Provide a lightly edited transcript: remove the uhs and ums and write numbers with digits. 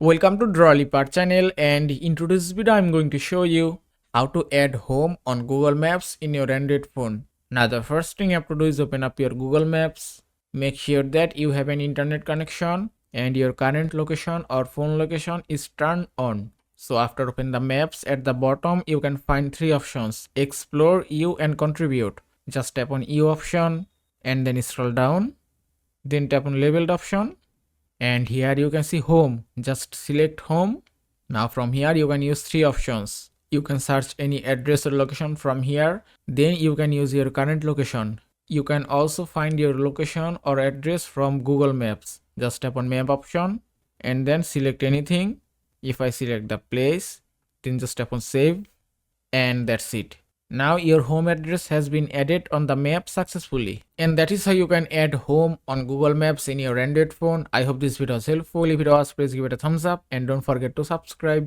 Welcome to Drawlipart channel, and in today's video I'm going to show you how to add home on Google Maps in your Android phone. Now the first thing you have to do is open up your Google Maps. Make sure that you have an internet connection and your current location or phone location is turned on. So after open the maps, at the bottom you can find three options: explore, view and contribute. Just tap on view option and then scroll down, then tap on labeled option, and here you can see home. Just select home. Now from here you can use three options. You can search any address or location from here, then you can use your current location. You can also find your location or address from Google Maps. Just tap on map option and then select anything. If I select the place, then just tap on save, and that's it. Now your home address has been added on the map successfully. And that is how you can add home on Google Maps in your Android phone. I hope this video was helpful. If it was, please give it a thumbs up and don't forget to subscribe.